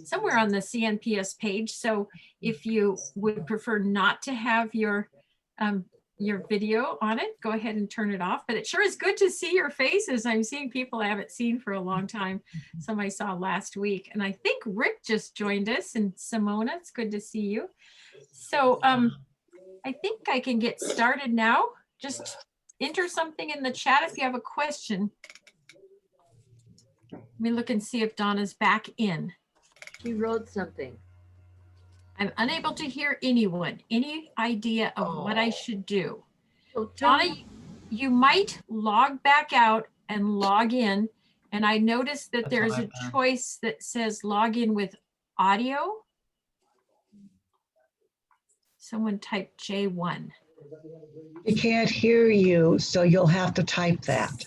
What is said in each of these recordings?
somewhere on the CNPS page. So if you would prefer not to have your video on it, go ahead and turn it off. But it sure is good to see your faces. I'm seeing people I haven't seen for a long time. Some I saw last week. And I think Rick just joined us, and Simona, it's good to see you. So I think I can get started now. Just enter something in the chat if you have a question. Let me look and see if Donna's back in. She wrote something. I'm unable to hear anyone. Any idea of what I should do? So Donna, you might log back out and log in. And I noticed that there's a choice that says log in with audio. Someone typed J1. We can't hear you, so you'll have to type that.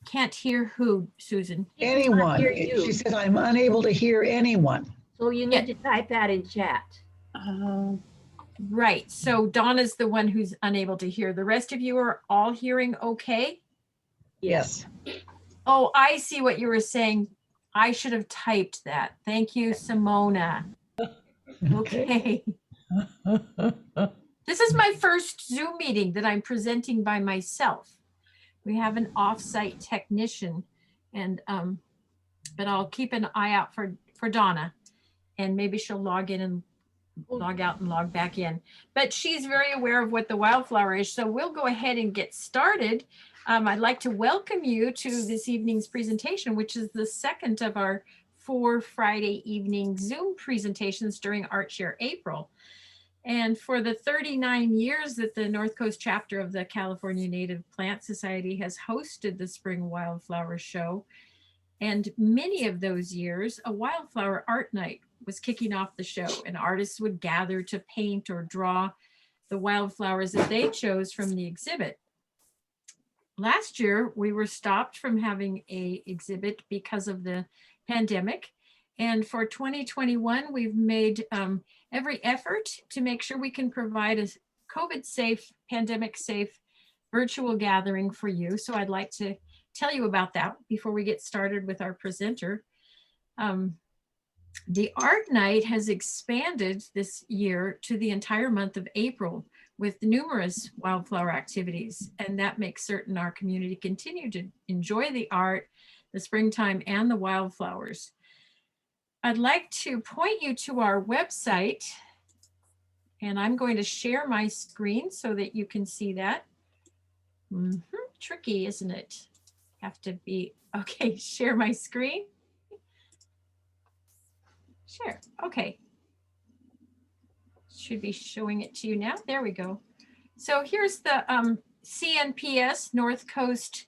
Can't hear who, Susan? Anyone. She says, I'm unable to hear anyone. So you need to type that in chat. Right. So Donna's the one who's unable to hear. The rest of you are all hearing okay? Yes. Oh, I see what you were saying. I should have typed that. Thank you, Simona. Okay. This is my first Zoom meeting that I'm presenting by myself. We have an off-site technician, and but I'll keep an eye out for Donna, and maybe she'll log in and log out and log back in. But she's very aware of what the wildflower is, so we'll go ahead and get started. I'd like to welcome you to this evening's presentation, which is the second of our 4 Friday evening Zoom presentations during ArtShare April. And for the 39 years that the North Coast chapter of the California Native Plant Society has hosted the Spring Wildflower Show, and many of those years, a wildflower art night was kicking off the show, and artists would gather to paint or draw the wildflowers that they chose from the exhibit. Last year, we were stopped from having an exhibit because of the pandemic. And for 2021, we've made every effort to make sure we can provide a COVID-safe, pandemic-safe virtual gathering for you. So I'd like to tell you about that before we get started with our presenter. The art night has expanded this year to the entire month of April with numerous wildflower activities, and that makes certain our community continue to enjoy the art, the springtime, and the wildflowers. I'd like to point you to our website, and I'm going to share my screen so that you can see that. Tricky, isn't it? Have to be, okay, share my screen. Share, okay. Should be showing it to you now. There we go. So here's the CNPS North Coast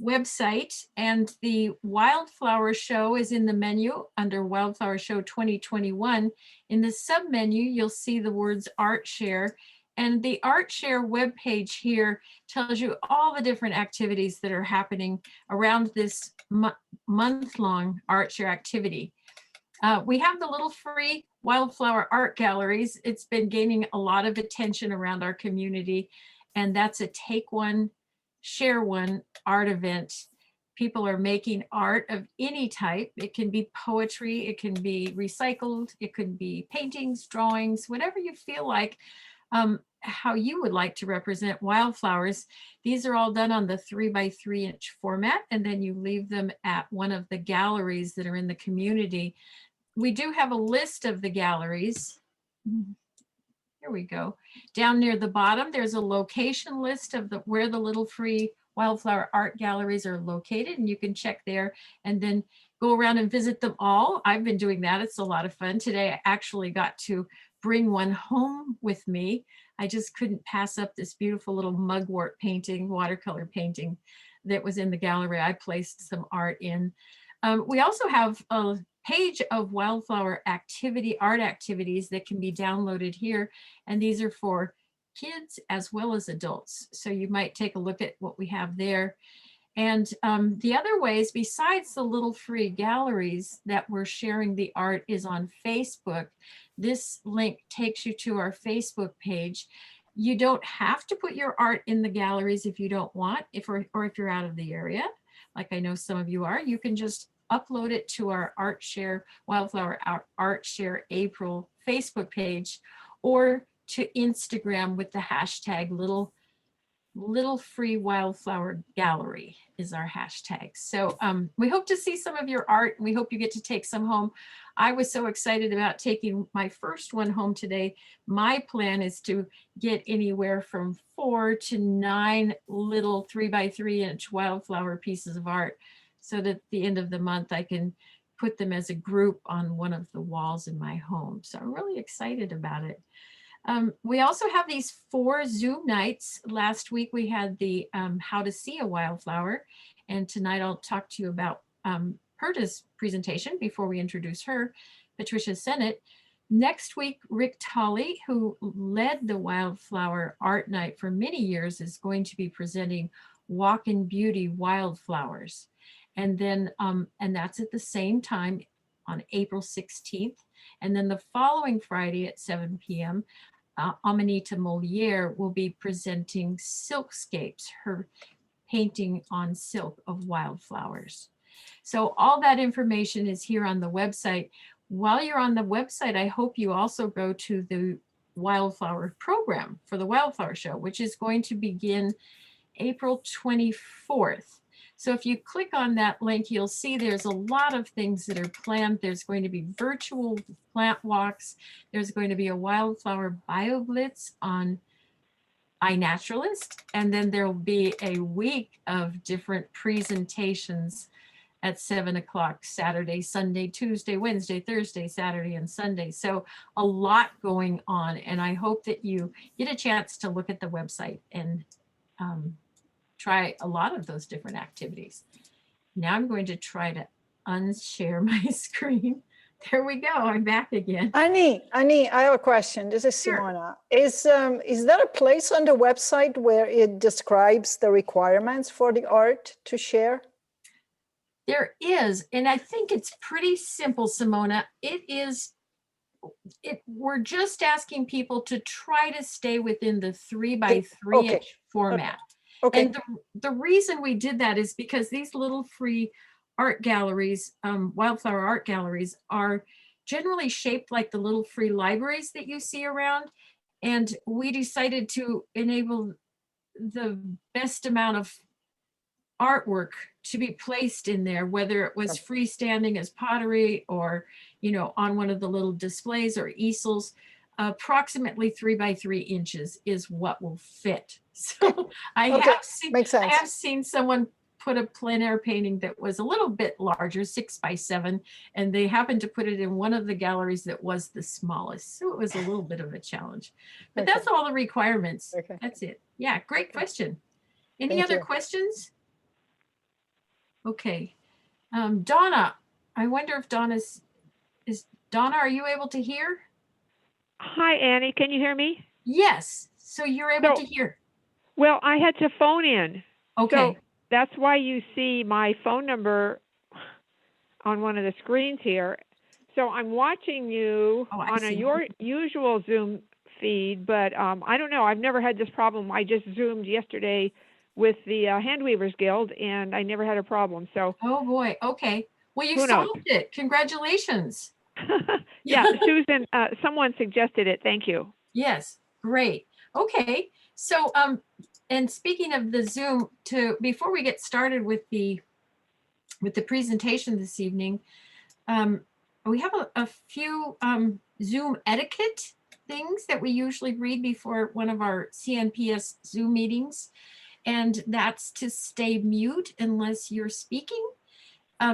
website, and the Wildflower Show is in the menu under Wildflower Show 2021. In the sub-menu, you'll see the words ArtShare, and the ArtShare webpage here tells you all the different activities that are happening around this month-long ArtShare activity. We have the little free wildflower art galleries. It's been gaining a lot of attention around our community, and that's a take one, share one art event. People are making art of any type. It can be poetry, it can be recycled, it could be paintings, drawings, whatever you feel like, how you would like to represent wildflowers. These are all done on the 3x3 inch format, and then you leave them at one of the galleries that are in the community. We do have a list of the galleries. Here we go. Down near the bottom, there's a location list of where the little free wildflower art galleries are located, and you can check there and then go around and visit them all. I've been doing that. It's a lot of fun. Today, I actually got to bring one home with me. I just couldn't pass up this beautiful little mugwort painting, watercolor painting that was in the gallery. I placed some art in. We also have a page of wildflower art activities that can be downloaded here, and these are for kids as well as adults, so you might take a look at what we have there. And the other ways besides the little free galleries that we're sharing the art is on Facebook. This link takes you to our Facebook page. You don't have to put your art in the galleries if you don't want, or if you're out of the area, like I know some of you are. You can just upload it to our Art Share Wildflower Art Share April Facebook page, or to Instagram with the hashtag little free wildflower gallery is our hashtag. So we hope to see some of your art. We hope you get to take some home. I was so excited about taking my first one home today. My plan is to get anywhere from 4 to 9 little 3x3-inch wildflower pieces of art, so that at the end of the month I can put them as a group on one of the walls in my home. So I'm really excited about it. We also have these 4 Zoom nights. Last week we had the how to see a wildflower, and tonight I'll talk to you about Perta's presentation before we introduce her, PatriciaSennott. Next week, Rick Tolley, who led the Wildflower Art Night for many years, is going to be presenting Walk in Beauty Wildflowers. And then, and that's at the same time on April 16th. And then the following Friday at 7 p.m., Amanita Moliere will be presenting Silkscapes, her painting on silk of wildflowers. So all that information is here on the website. While you're on the website, I hope you also go to the wildflower program for the Wildflower Show, which is going to begin April 24th. So if you click on that link, you'll see there's a lot of things that are planned. There's going to be virtual plant walks. There's going to be a wildflower BioBlitz on iNaturalist. And then there'll be a week of different presentations at 7 o'clock Saturday, Sunday, Tuesday, Wednesday, Thursday, Saturday, and Sunday. So a lot going on. And I hope that you get a chance to look at the website and try a lot of those different activities. Now I'm going to try to unshare my screen. There we go. I'm back again. Annie, I have a question. This is Sure. Simona. Is there a place on the website where it describes the requirements for the art to share? There is, and I think it's pretty simple, Simona. We're just asking people to try to stay within the 3x3 inch format. Okay. And the reason we did that is because these little free art galleries, wildflower art galleries, are generally shaped like the little free libraries that you see around. And we decided to enable the best amount of artwork to be placed in there, whether it was freestanding as pottery or, you know, on one of the little displays or easels. Approximately 3x3 inches is what will fit. So I Makes sense. have seen someone put a plein air painting that was a little bit larger, 6x7, and they happened to put it in one of the galleries that was the smallest. So it was a little bit of a challenge, but that's all the requirements. Okay. That's it. Yeah, great question. Any Thank other you. questions? Okay. Donna, I wonder if Donna's, Donna, are you able to hear? Hi, Annie. Can you hear me? Yes. So you're able to hear. Well, I had to phone in. Okay. So that's why you see my phone number on one of the screens here. So I'm watching you on your usual Zoom feed, but I don't know. I've never had this problem. I just Zoomed yesterday with the Hand Weavers Guild, and I never had a problem. So. Oh boy. Okay. Well, you Who knows? solved it. Congratulations. Yeah, Susan, someone suggested it. Thank you. Yes. Great. Okay. So, and speaking of the Zoom, before we get started with the presentation this evening, we have a few Zoom etiquette things that we usually read before one of our CNPS Zoom meetings, and that's to stay mute unless you're speaking.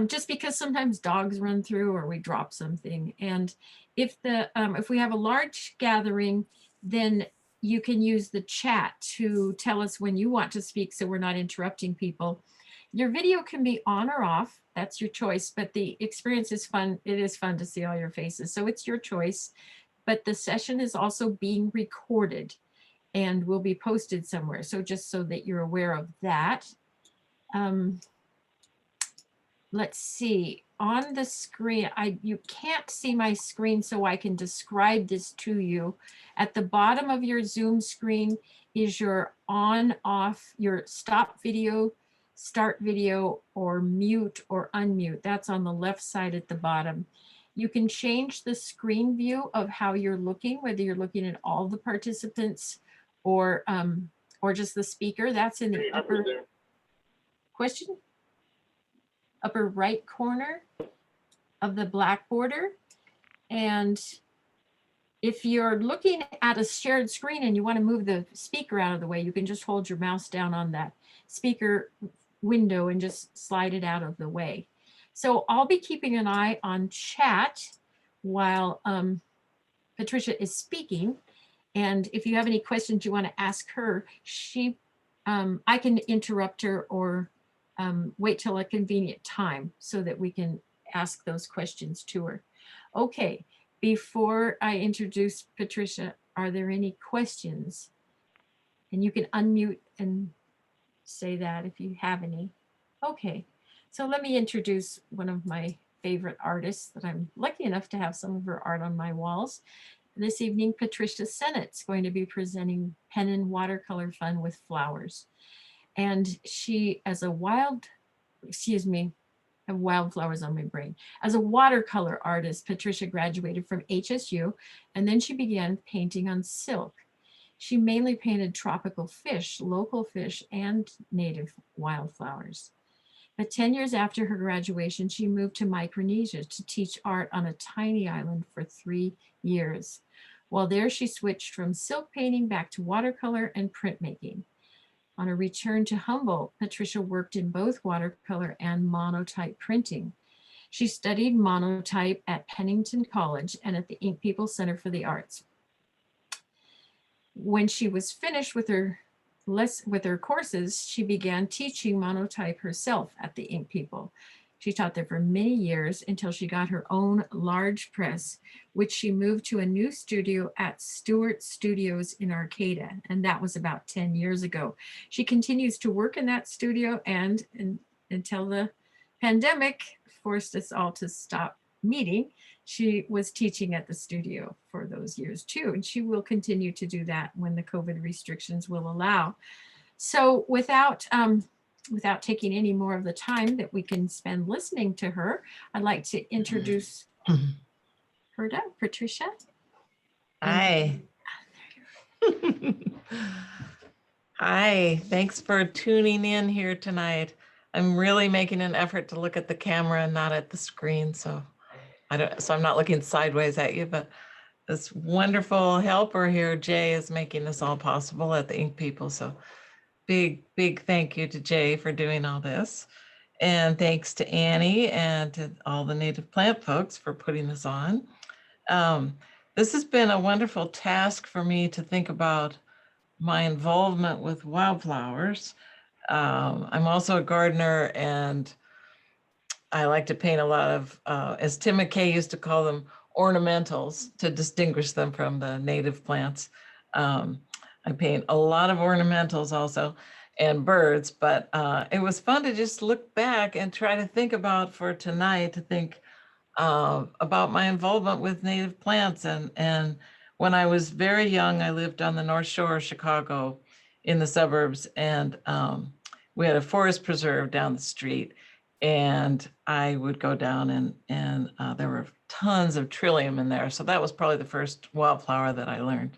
Just because sometimes dogs run through or we drop something. And if we have a large gathering, then you can use the chat to tell us when you want to speak so we're not interrupting people. Your video can be on or off, that's your choice, but the experience is fun. It is fun to see all your faces, so it's your choice. But the session is also being recorded and will be posted somewhere. So just so that you're aware of that. Let's see, on the screen, you can't see my screen, so I can describe this to you. At the bottom of your Zoom screen is your on/off, your stop video start video or mute or unmute. That's on the left side at the bottom. You can change the screen view of how you're looking, whether you're looking at all the participants or just the speaker. That's in the upper upper right corner of the black border. And if you're looking at a shared screen and you want to move the speaker out of the way, you can just hold your mouse down on that speaker window and just slide it out of the way. So I'll be keeping an eye on chat while Patricia is speaking. And if you have any questions you want to ask her, I can interrupt her or wait till a convenient time so that we can ask those questions to her. Okay, before I introduce Patricia, are there any questions? And you can unmute and say that if you have any. Okay, so let me introduce one of my favorite artists that I'm lucky enough to have some of her art on my walls. This evening, PatriciaSennott is going to be presenting Pen and Watercolor Fun with Flowers. And she, as a I have wildflowers on my brain. As a watercolor artist, Patricia graduated from HSU, and then she began painting on silk. She mainly painted tropical fish, local fish, and native wildflowers. But 10 years after her graduation, she moved to Micronesia to teach art on a tiny island for 3 years. While there, she switched from silk painting back to watercolor and printmaking. On a return to Humboldt, Patricia worked in both watercolor and monotype printing. She studied monotype at Pennington College and at the Ink People Center for the Arts. When she was finished with her courses, she began teaching monotype herself at the Ink People. She taught there for many years until she got her own large press, which she moved to a new studio at Stewart Studios in Arcata, and that was about 10 years ago. She continues to work in that studio and until the pandemic forced us all to stop meeting, she was teaching at the studio for those years too, and she will continue to do that when the COVID restrictions will allow. So without taking any more of the time that we can spend listening to her, I'd like to introduce her to Patricia. Hi. Hi, thanks for tuning in here tonight. I'm really making an effort to look at the camera and not at the screen, so I'm not looking sideways at you, but this wonderful helper here, Jay, is making this all possible at the Ink People. So big thank you to Jay for doing all this. And thanks to Annie and to all the native plant folks for putting this on. This has been a wonderful task for me to think about my involvement with wildflowers. I'm also a gardener, and I like to paint a lot of, as Tim McKay used to call them, ornamentals to distinguish them from the native plants. I paint a lot of ornamentals also and birds, but it was fun to just look back and try to think about for tonight, to think about my involvement with native plants. And when I was very young, I lived on the North Shore of Chicago in the suburbs, and we had a forest preserve down the street. And I would go down and there were tons of trillium in there. So that was probably the first wildflower that I learned.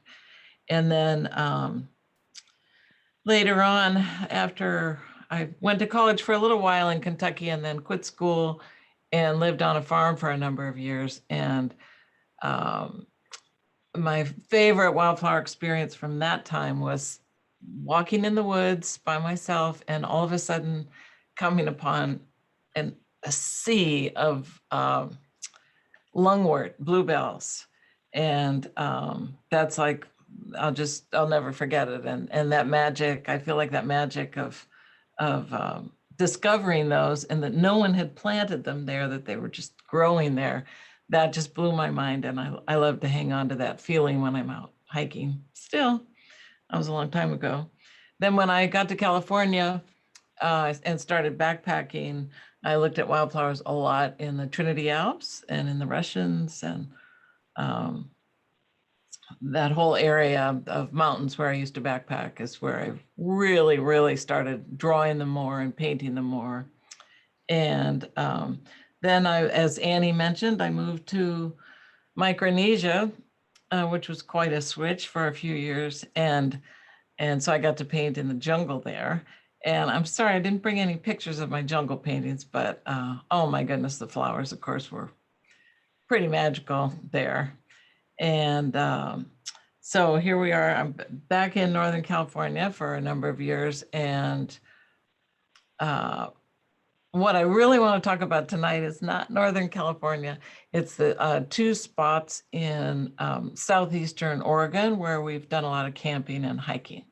And then later on, after I went to college for a little while in Kentucky and then quit school and lived on a farm for a number of years. And my favorite wildflower experience from that time was walking in the woods by myself and all of a sudden coming upon a sea of lungwort, bluebells. And that's like, I'll never forget it. And that magic, I feel like that magic of discovering those, and that no one had planted them there, that they were just growing there, that just blew my mind. And I love to hang on to that feeling when I'm out hiking. Still, that was a long time ago. Then when I got to California and started backpacking, I looked at wildflowers a lot in the Trinity Alps and in the Russians. And that whole area of mountains where I used to backpack is where I really, really started drawing them more and painting them more. And then as Annie mentioned, I moved to Micronesia, which was quite a switch for a few years. And so I got to paint in the jungle there. And I'm sorry, I didn't bring any pictures of my jungle paintings, but oh my goodness, the flowers, of course, were pretty magical there. And so here we are. I'm back in Northern California for a number of years. And what I really want to talk about tonight is not Northern California. It's the 2 spots in southeastern Oregon where we've done a lot of camping and hiking.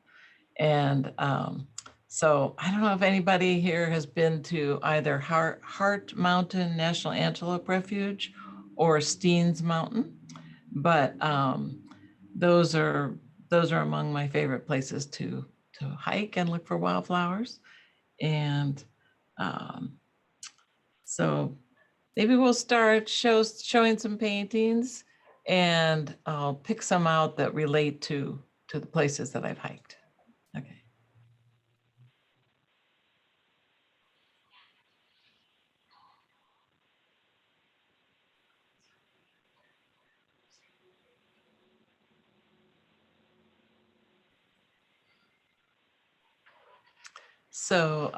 And so I don't know if anybody here has been to either Hart Mountain National Antelope Refuge or Steens Mountain, but those are among my favorite places to hike and look for wildflowers. And so maybe we'll start showing some paintings, and I'll pick some out that relate to the places that I've hiked. Okay. So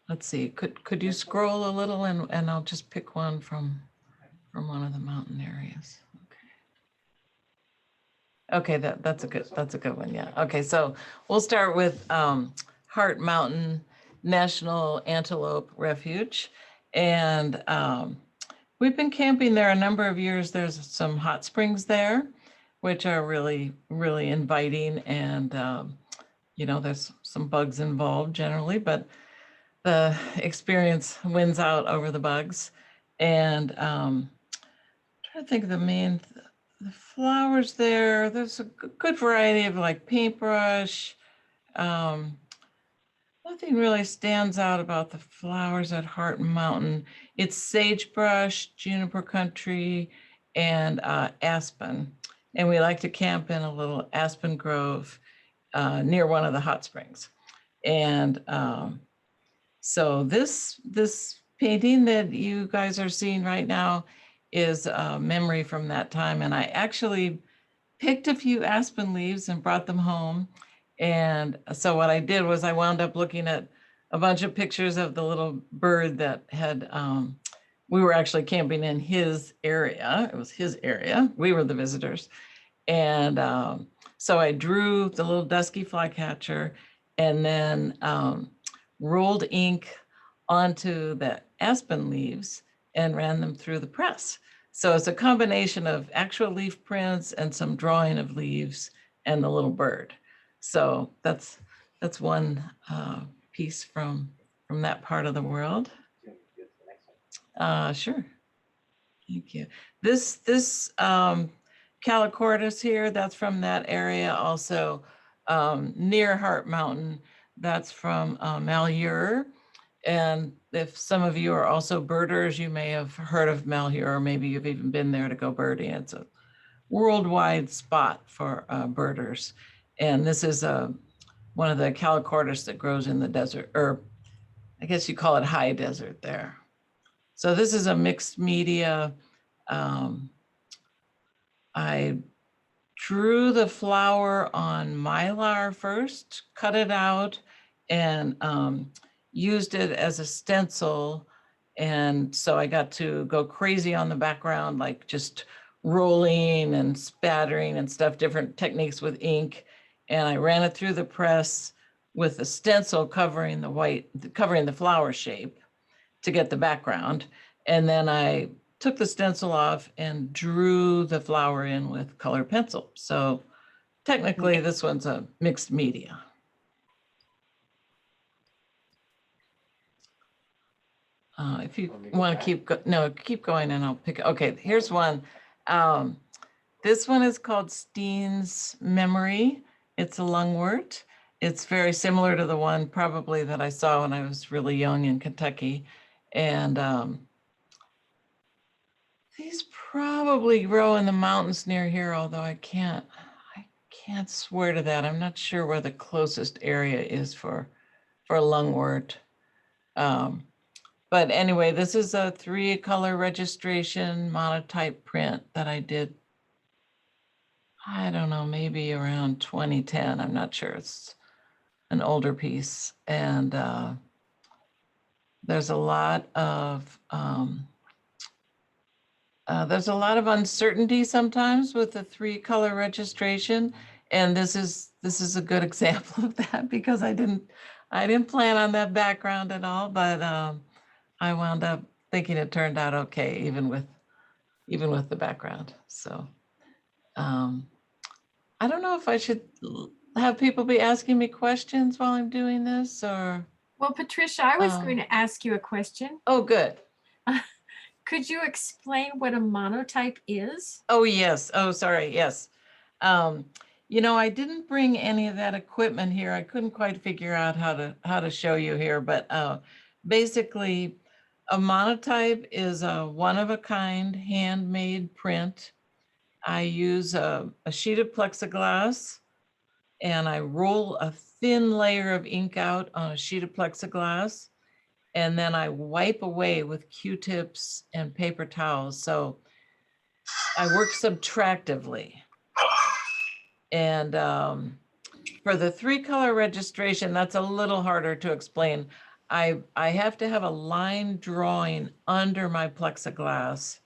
let's see, could you scroll a little and I'll just pick one from one of the mountain areas. Okay, that's a good one. Yeah. Okay, so we'll start with Hart Mountain National Antelope Refuge, and we've been camping there a number of years. There's some hot springs there, which are really, really inviting, and you know, there's some bugs involved generally, but the experience wins out over the bugs. And trying to think of the flowers there. There's a good variety of like paintbrush. Nothing really stands out about the flowers at Hart Mountain. It's sagebrush, juniper country, and aspen. And we like to camp in a little aspen grove near one of the hot springs. And so this painting that you guys are seeing right now is a memory from that time. And I actually picked a few aspen leaves and brought them home. And so what I did was I wound up looking at a bunch of pictures of the little bird that had, we were actually camping in his area. It was his area. We were the visitors. And so I drew the little dusky flycatcher and then rolled ink onto the aspen leaves and ran them through the press. So it's a combination of actual leaf prints and some drawing of leaves and the little bird. So that's one piece from that part of the world. Sure. Thank you. This Calicortus here, that's from that area also near Hart Mountain. That's from Malheur. And if some of you are also birders, you may have heard of Malheur, or maybe you've even been there to go birding. It's a worldwide spot for birders. And this is one of the Calicortus that grows in the desert, or I guess you call it high desert there. So this is a mixed media. I drew the flower on Mylar first, cut it out, and used it as a stencil. And so I got to go crazy on the background, like just rolling and spattering and stuff, different techniques with ink. And I ran it through the press with the stencil covering the flower shape to get the background. And then I took the stencil off and drew the flower in with colored pencil. So technically this one's a mixed media. If you want to keep going and I'll pick, okay, here's one. This one is called Steen's Memory. It's a lungwort. It's very similar to the one probably that I saw when I was really young in Kentucky. And These probably grow in the mountains near here, although I can't swear to that. I'm not sure where the closest area is for lungwort. But anyway, this is a 3-color registration monotype print that I did, I don't know, maybe around 2010. I'm not sure. It's an older piece. And there's a lot of uncertainty sometimes with the 3-color registration. And this is a good example of that, because I didn't plan on that background at all, but I wound up thinking it turned out okay, even with the background. So I don't know if I should have people be asking me questions while I'm doing this, or. Well, Patricia, I was going to ask you a question. Oh, good. Could you explain what a monotype is? Oh, yes. Oh, sorry. Yes. You know, I didn't bring any of that equipment here. I couldn't quite figure out how to show you here, but basically a monotype is a one-of-a-kind handmade print. I use a sheet of plexiglass, and I roll a thin layer of ink out on a sheet of plexiglass, and then I wipe away with Q-tips and paper towels. So I work subtractively. And for the 3-color registration, that's a little harder to explain. I have to have a line drawing under my plexiglass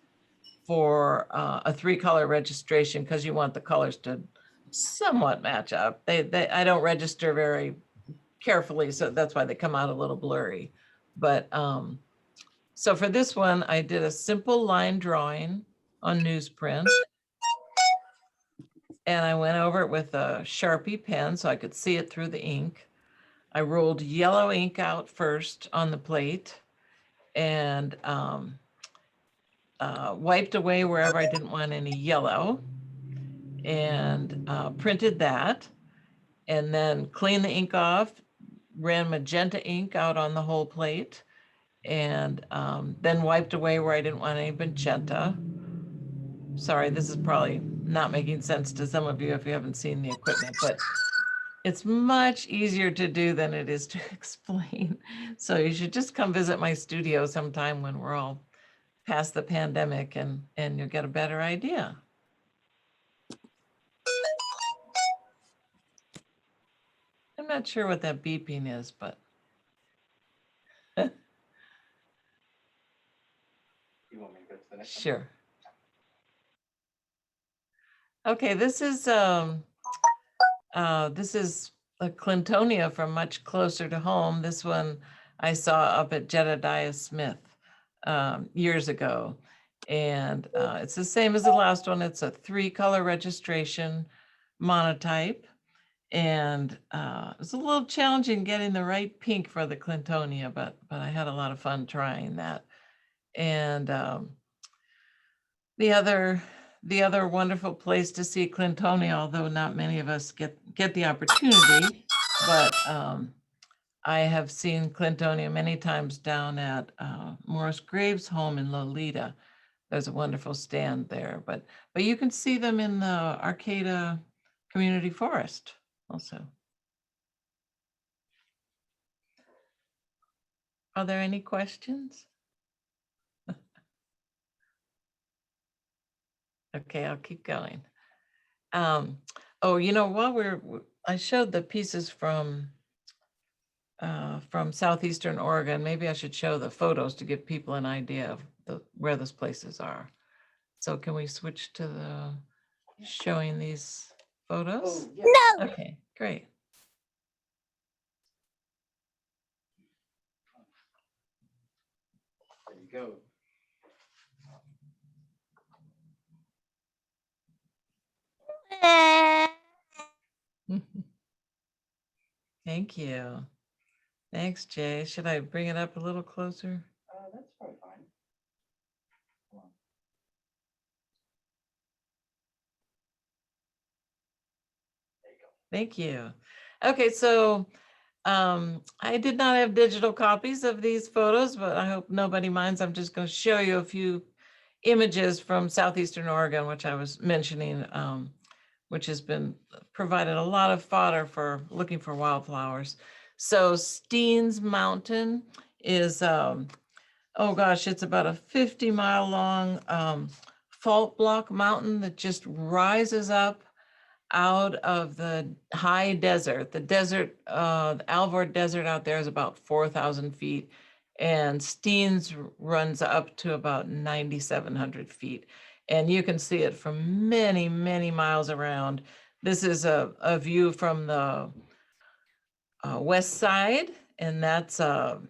for a 3-color registration, because you want the colors to somewhat match up. I don't register very carefully, so that's why they come out a little blurry. But so for this one, I did a simple line drawing on newsprint, and I went over it with a Sharpie pen so I could see it through the ink. I rolled yellow ink out first on the plate, and wiped away wherever I didn't want any yellow, and printed that, and then cleaned the ink off, ran magenta ink out on the whole plate, and then wiped away where I didn't want any magenta. Sorry, this is probably not making sense to some of you if you haven't seen the equipment, but it's much easier to do than it is to explain. So you should just come visit my studio sometime when we're all past the pandemic, and you'll get a better idea. I'm not sure what that beeping is, but. You want me to go to the next one? Sure. Okay, this is a Clintonia from much closer to home. This one I saw up at Jedediah Smith years ago. And it's the same as the last one. It's a 3-color registration monotype. And it was a little challenging getting the right pink for the Clintonia, but I had a lot of fun trying that. And the other wonderful place to see Clintonia, although not many of us get the opportunity, but I have seen Clintonia many times down at Morris Graves' home in Lolita. There's a wonderful stand there, but you can see them in the Arcata Community Forest also. Are there any questions? Okay, I'll keep going. Oh, you know, while I showed the pieces from Southeastern Oregon, maybe I should show the photos to give people an idea of where those places are. So can we switch to the showing these photos? Oh, yeah. No. Okay, great. There you go. Thank you. Thanks, Jay. Should I bring it up a little closer? That's probably fine. There you go. Thank you. Okay, so I did not have digital copies of these photos, but I hope nobody minds. I'm just going to show you a few images from southeastern Oregon, which I was mentioning, which has been provided a lot of fodder for looking for wildflowers. So Steens Mountain is, oh gosh, it's about a 50-mile long fault block mountain that just rises up out of the high desert. The desert, the Alvord Desert out there is about 4,000 feet, and Steens runs up to about 9,700 feet. And you can see it from many, many miles around. This is a view from the west side, and that's, oh,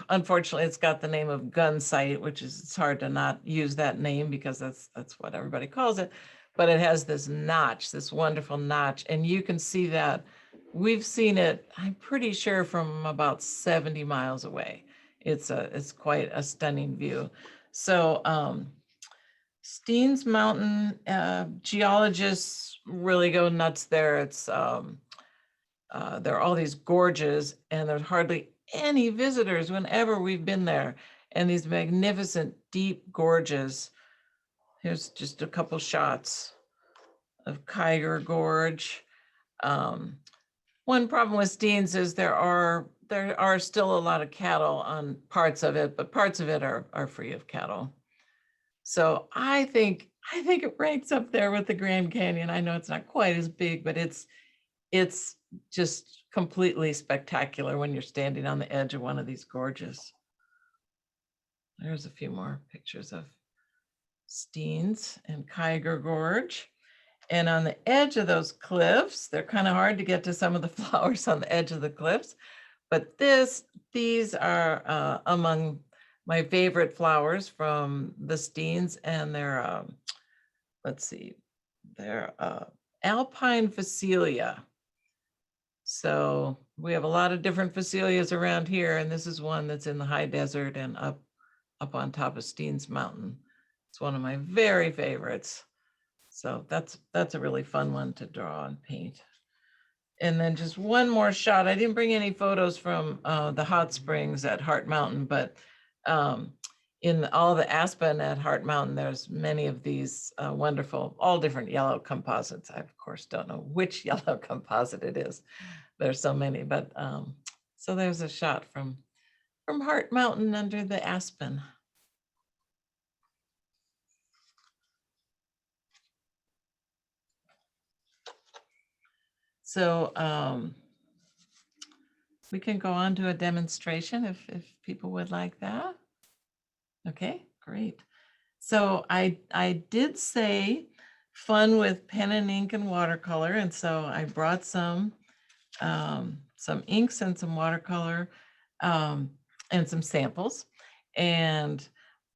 unfortunately, it's got the name of Gun Site, which is, it's hard to not use that name because that's what everybody calls it. But it has this notch, this wonderful notch, and you can see that. We've seen it, I'm pretty sure, from about 70 miles away. It's quite a stunning view. So Steens Mountain, geologists really go nuts there. It's there are all these gorges, and there's hardly any visitors whenever we've been there. And these magnificent deep gorges. Here's just a couple shots of Kyger Gorge. One problem with Steens is there are still a lot of cattle on parts of it, but parts of it are free of cattle. So I think it ranks up there with the Grand Canyon. I know it's not quite as big, but it's just completely spectacular when you're standing on the edge of one of these gorges. There's a few more pictures of Steens and Kyger Gorge. And on the edge of those cliffs, they're kind of hard to get to some of the flowers on the edge of the cliffs, but these are among my favorite flowers from the Steens, and they're, let's see, they're alpine phacelia. So we have a lot of different phacelias around here, and this is one that's in the high desert and up on top of Steens Mountain. It's one of my very favorites. So that's a really fun one to draw and paint. And then just one more shot. I didn't bring any photos from the hot springs at Heart Mountain, but in all the aspen at Heart Mountain, there's many of these wonderful, all different yellow composites. I, of course, don't know which yellow composite it is. There's so many, but so there's a shot from Heart Mountain under the aspen. So we can go on to a demonstration if people would like that. Okay, great. So I did say fun with pen and ink and watercolor, and so I brought some inks and some watercolor and some samples. And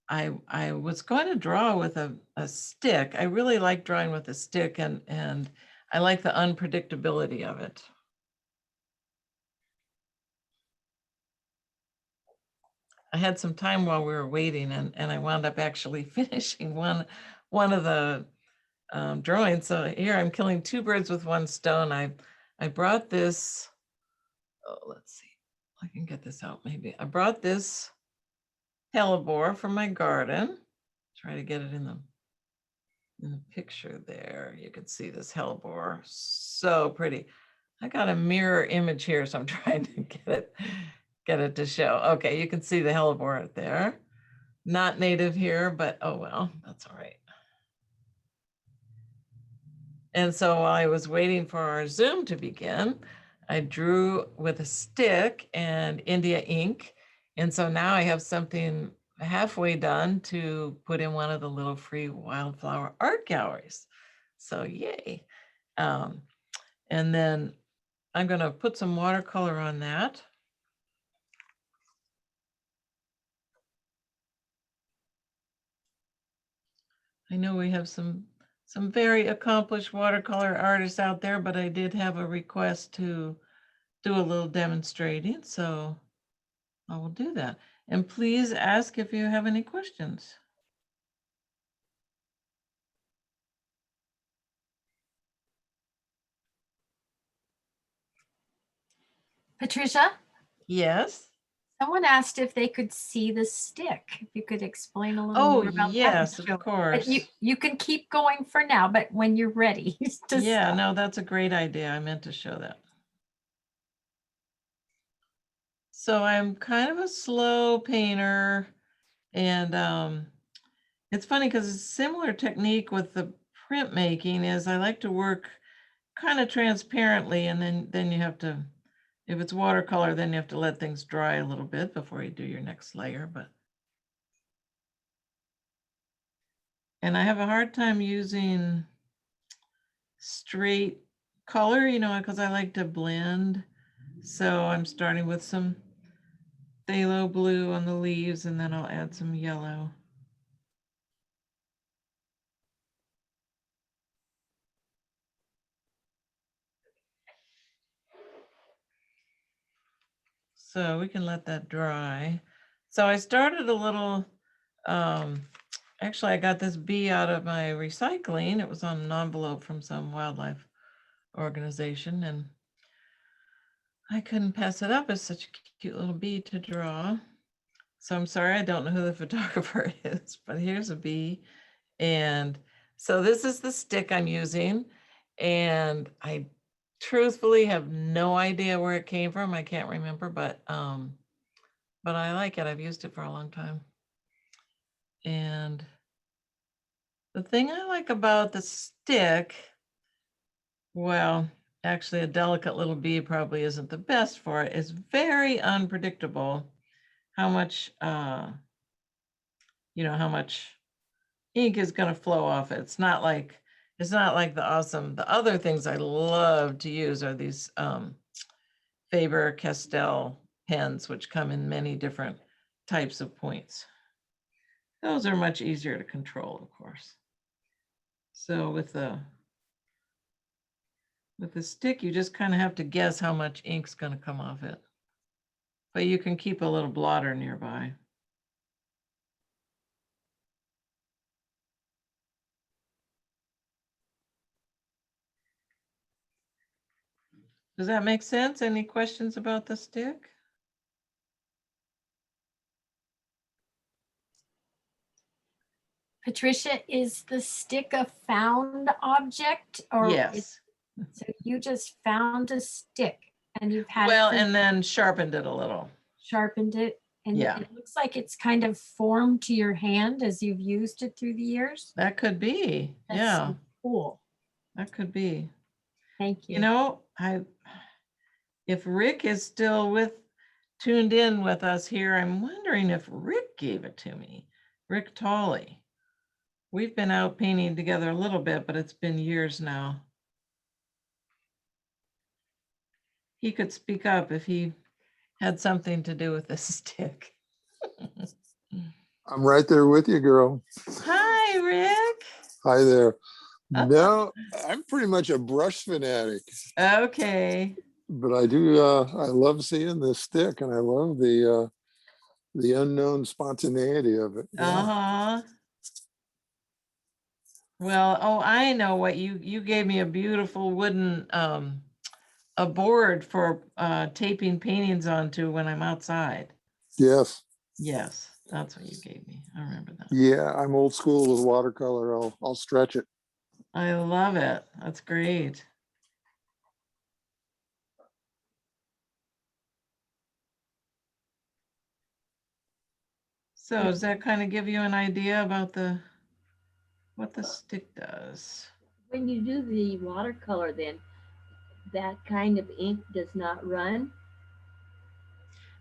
I was going to draw with a stick. I really like drawing with a stick, and I like the unpredictability of it. I had some time while we were waiting, and I wound up actually finishing one of the drawings. So here I'm killing two birds with one stone. I brought this, oh, let's see, I can get this out maybe. I brought this hellebore from my garden. Try to get it in the picture there. You can see this hellebore, so pretty. I got a mirror image here, so I'm trying to get it to show. Okay, you can see the hellebore there. Not native here, but oh well, that's all right. And so while I was waiting for our Zoom to begin, I drew with a stick and India ink. And so now I have something halfway done to put in one of the little free wildflower art galleries. So yay. And then I'm gonna put some watercolor on that. I know we have some very accomplished watercolor artists out there, but I did have a request to do a little demonstrating, so I will do that. And please ask if you have any questions. Patricia, Yes. Someone asked if they could see the stick. If you could explain a little Oh, more about that. yes, Michelle. of course. But you can keep going for now, but when you're ready to Yeah, stop. no, that's a great idea. I meant to show that. So I'm kind of a slow painter, and it's funny because it's a similar technique with the printmaking is I like to work kind of transparently, and then you have to, if it's watercolor, then you have to let things dry a little bit before you do your next layer. And I have a hard time using straight color, you know, because I like to blend. So I'm starting with some phthalo blue on the leaves, and then I'll add some yellow. So we can let that dry. So I started a little, actually I got this bee out of my recycling. It was on an envelope from some wildlife organization, and I couldn't pass it up. It's such a cute little bee to draw. So I'm sorry, I don't know who the photographer is, but here's a bee. And so this is the stick I'm using. And I truthfully have no idea where it came from. I can't remember, but I like it. I've used it for a long time. And the thing I like about the stick, well, actually a delicate little bee probably isn't the best for it. It's very unpredictable how much, you know, how much ink is going to flow off it. It's not like the other things I love to use are these Faber-Castell pens, which come in many different types of points. Those are much easier to control, of course. So with the stick, you just kind of have to guess how much ink's going to come off it. But you can keep a little blotter nearby. Does that make sense? Any questions about the stick? Patricia, is the stick a found object or Yes. so you just found a stick and you've had Well, it and then sharpened it a little. sharpened it and Yeah. it looks like it's kind of formed to your hand as you've used it through the years. That could be. That's Yeah, so cool. that could be. Thank you. You know, if Rick is still tuned in with us here, I'm wondering if Rick gave it to me. Rick Tolley. We've been out painting together a little bit, but it's been years now. He could speak up if he had something to do with this stick. I'm right there with you, girl. Hi, Rick. Hi there. No, I'm pretty much a brush fanatic, Okay. but I do. I love seeing this stick, and I love the unknown spontaneity of it. Yeah. Uh-huh. Well, oh, I know what you gave me a beautiful wooden a board for taping paintings onto when I'm outside. Yes. Yes, that's what you gave me. I remember that. Yeah, I'm old school with watercolor. I'll stretch it. I love it. That's great. So does that kind of give you an idea about what the stick does? When you do the watercolor, then that kind of ink does not run.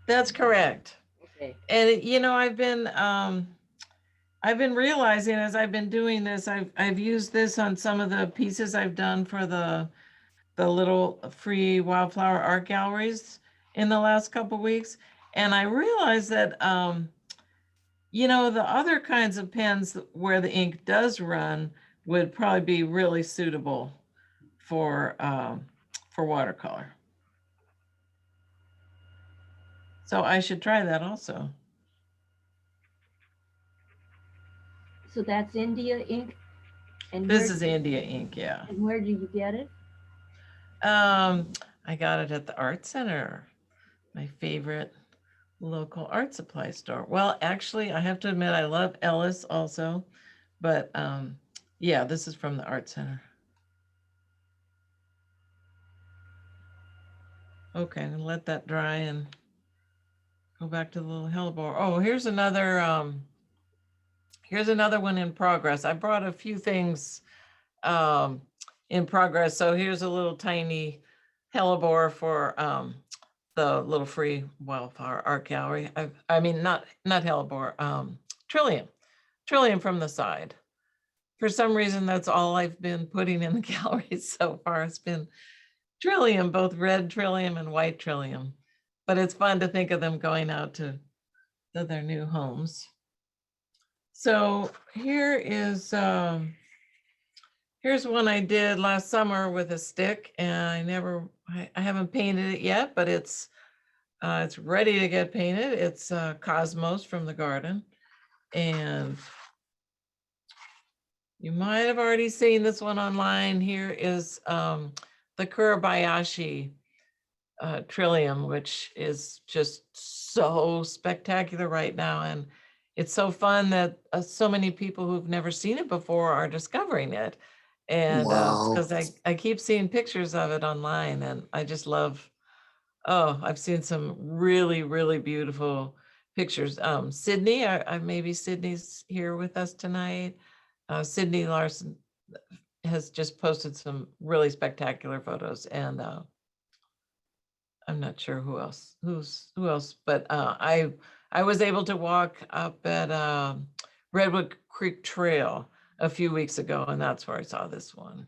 That's correct. Okay. And you know, I've been realizing as I've been doing this, I've used this on some of the pieces I've done for the little free wildflower art galleries in the last couple of weeks. And I realized that, you know, the other kinds of pens where the ink does run would probably be really suitable for watercolor. So I should try that also. So that's India ink. And This is India ink, yeah. And where do you get it? I got it at the Art Center, my favorite local art supply store. Well, actually, I have to admit, I love Ellis also, but yeah, this is from the art center. Okay, I'm gonna let that dry and go back to the little hellebore. Oh, here's another one in progress. I brought a few things in progress. So here's a little tiny hellebore for the little free wildflower art gallery. I mean, not hellebore, trillium from the side. For some reason, that's all I've been putting in the gallery so far. It's been trillium, both red trillium and white trillium. But it's fun to think of them going out to their new homes. So here is, here's one I did last summer with a stick, and I haven't painted it yet, but it's ready to get painted. It's Cosmos from the garden. And you might have already seen this one online. Here is the Kurabayashi trillium, which is just so spectacular right now. And it's so fun that so many people who've never seen it before are discovering it. And because I keep seeing pictures of it online, and I just love, oh, I've seen some really, really beautiful pictures. Sydney, maybe Sydney's here with us tonight. Sydney Larson has just posted some really spectacular photos, and I'm not sure who else, but I was able to walk up at Redwood Creek Trail a few weeks ago, and that's where I saw this one.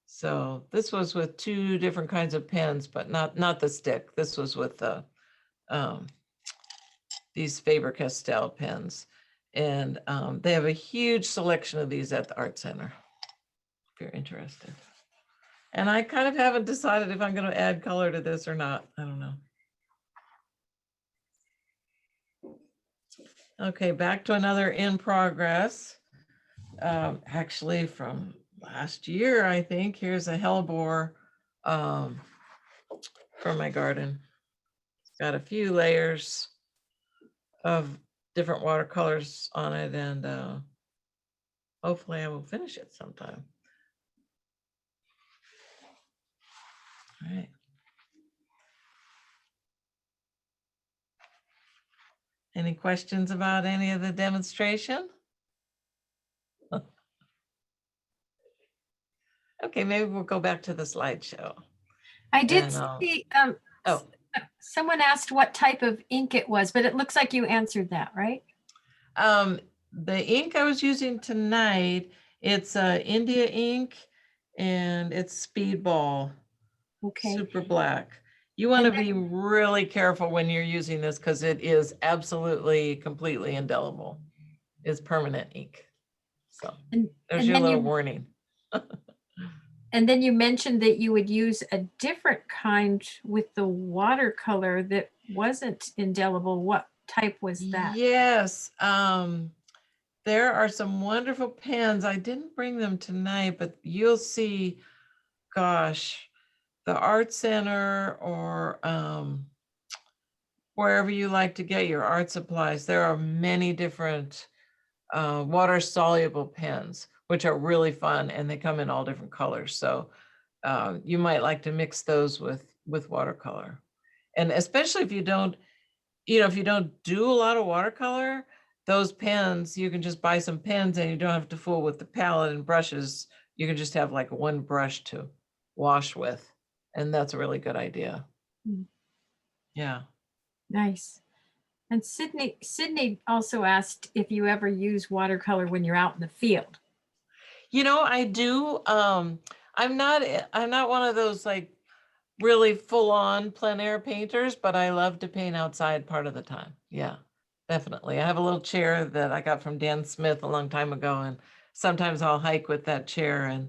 So this was with two different kinds of pens, but not the stick. This was with the these Faber-Castell pens, and they have a huge selection of these at the art center if you're interested. And I kind of haven't decided if I'm going to add color to this or not. I don't know. Okay, back to another in progress. Actually from last year, I think. Here's a hellebore from my garden. It's got a few layers of different watercolors on it, and hopefully I will finish it sometime. All right. Any questions about any of the demonstration? Okay, maybe we'll go back to the slideshow. I did see, someone asked what type of ink it was, but it looks like you answered that, right? The ink I was using tonight, it's India ink, and it's Speedball. Okay. Super black. You want to be really careful when you're using this because it is absolutely completely indelible. It's permanent ink. So there's your little warning. And then you mentioned that you would use a different kind with the watercolor that wasn't indelible. What type was that? Yes. There are some wonderful pens. I didn't bring them tonight, but you'll see, gosh, the art center or wherever you like to get your art supplies, there are many different water soluble pens, which are really fun, and they come in all different colors. So you might like to mix those with watercolor. And especially if you don't, if you don't do a lot of watercolor, those pens, you can just buy some pens and you don't have to fool with the palette and brushes. You can just have like one brush to wash with. And that's a really good idea. Mm. Yeah. Nice. And Sydney also asked if you ever use watercolor when you're out in the field. I do. I'm not one of those like really full-on plein air painters, but I love to paint outside part of the time. Yeah, definitely. I have a little chair that I got from Dan Smith a long time ago, and sometimes I'll hike with that chair and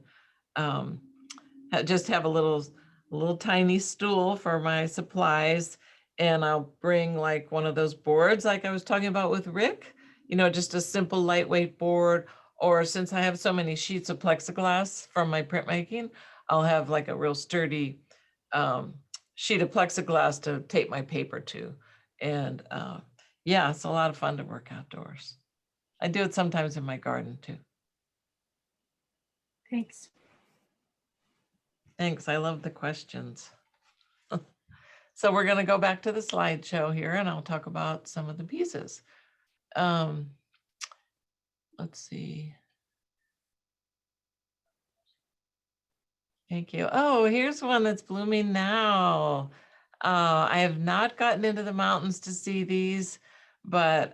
just have a little tiny stool for my supplies. And I'll bring like one of those boards like I was talking about with Rick, just a simple lightweight board. Or since I have so many sheets of plexiglass from my printmaking, I'll have like a real sturdy sheet of plexiglass to tape my paper to. And yeah, it's a lot of fun to work outdoors. I do it sometimes in my garden too. Thanks. Thanks. I love the questions. So we're going to go back to the slideshow here and I'll talk about some of the pieces. Let's see. Thank you. Oh, here's one that's blooming now. I have not gotten into the mountains to see these, but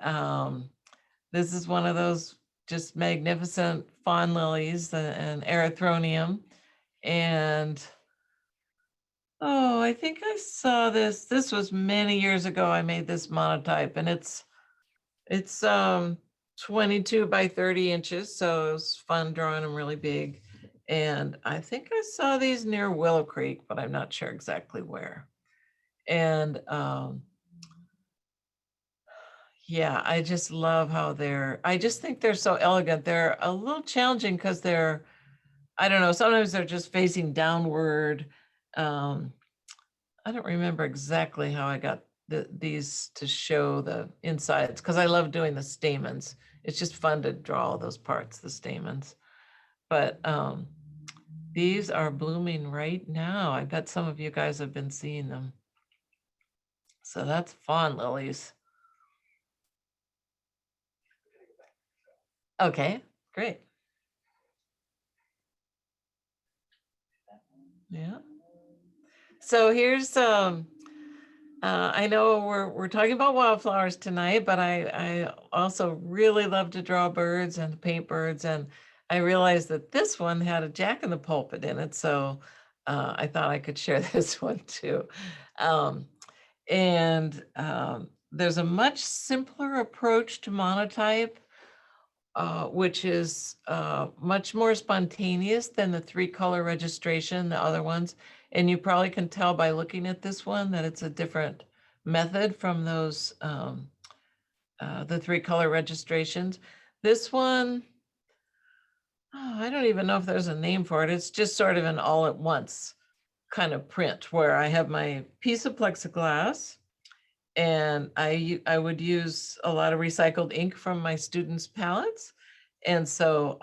this is one of those just magnificent fawn lilies and erythronium. And oh, I think I saw this. This was many years ago. I made this monotype and it's 22 by 30 inches. So it was fun drawing them really big. And I think I saw these near Willow Creek, but I'm not sure exactly where. And yeah, I just love how I just think they're so elegant. They're a little challenging because I don't know, sometimes they're just facing downward. I don't remember exactly how I got these to show the insides because I love doing the stamens. It's just fun to draw all those parts, the stamens. But these are blooming right now. I bet some of you guys have been seeing them. So that's fawn lilies. Okay, great. Yeah. So here's I know we're talking about wildflowers tonight, but I also really love to draw birds and paint birds, and I realized that this one had a jack-in-the-pulpit in it, so I thought I could share this one too. There's a much simpler approach to monotype, which is much more spontaneous than the 3-color registration, the other ones. And you probably can tell by looking at this one that it's a different method from those, the 3-color registrations. This one, I don't even know if there's a name for it. It's just sort of an all at once kind of print where I have my piece of plexiglass and I would use a lot of recycled ink from my students' palettes. And so